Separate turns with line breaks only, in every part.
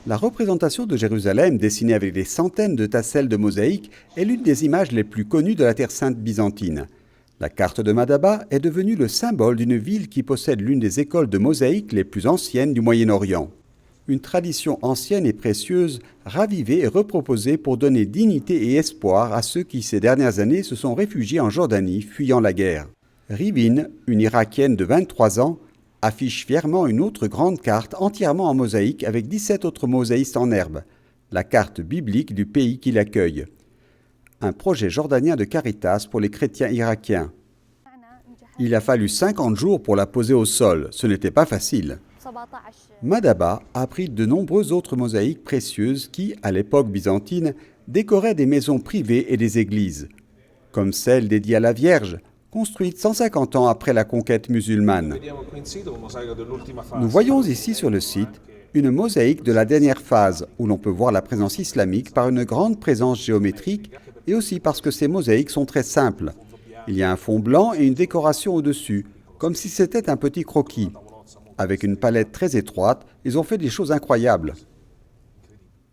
La représentation de Jérusalem, dessinée avec des centaines de tasselles de mosaïques, est l'une des images les plus connues de la Terre sainte byzantine. La carte de Madaba est devenue le symbole d'une ville qui possède l'une des écoles de mosaïque les plus anciennes du Moyen-Orient. Une tradition ancienne et précieuse, ravivée et reproposée pour donner dignité et espoir à ceux qui, ces dernières années, se sont réfugiés en Jordanie, fuyant la guerre. Rivin, une Irakienne de 23 ans, affiche fièrement une autre grande carte entièrement en mosaïque avec 17 autres mosaïstes en herbe, la carte biblique du pays qui l'accueille. Un projet jordanien de Caritas pour les chrétiens irakiens. Il a fallu 50 jours pour la poser au sol, ce n'était pas facile. Madaba abrite de nombreuses autres mosaïques précieuses qui, à l'époque byzantine, décoraient des maisons privées et des églises, comme celle dédiée à la Vierge, construite 150 ans après la conquête musulmane. Nous voyons ici sur le site une mosaïque de la dernière phase où l'on peut voir la présence islamique par une grande présence géométrique et aussi parce que ces mosaïques sont très simples. Il y a un fond blanc et une décoration au-dessus, comme si c'était un petit croquis. Avec une palette très étroite, ils ont fait des choses incroyables.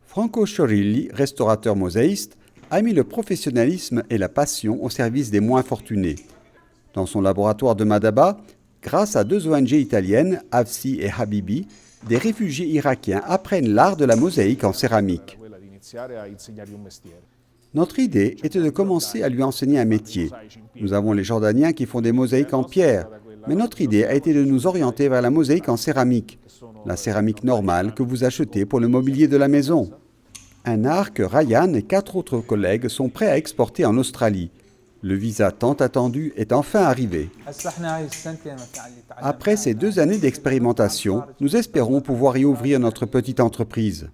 Franco Sciorilli, restaurateur mosaïste, a mis le professionnalisme et la passion au service des moins fortunés. Dans son laboratoire de Madaba, grâce à 2 ONG italiennes, Afsi et Habibi, des réfugiés irakiens apprennent l'art de la mosaïque en céramique. Notre idée était de commencer à lui enseigner un métier. Nous avons les Jordaniens qui font des mosaïques en pierre, mais notre idée a été de nous orienter vers la mosaïque en céramique, la céramique normale que vous achetez pour le mobilier de la maison. Un art que Ryan et 4 autres collègues sont prêts à exporter en Australie. Le visa tant attendu est enfin arrivé. Après ces 2 années d'expérimentation, nous espérons pouvoir y ouvrir notre petite entreprise.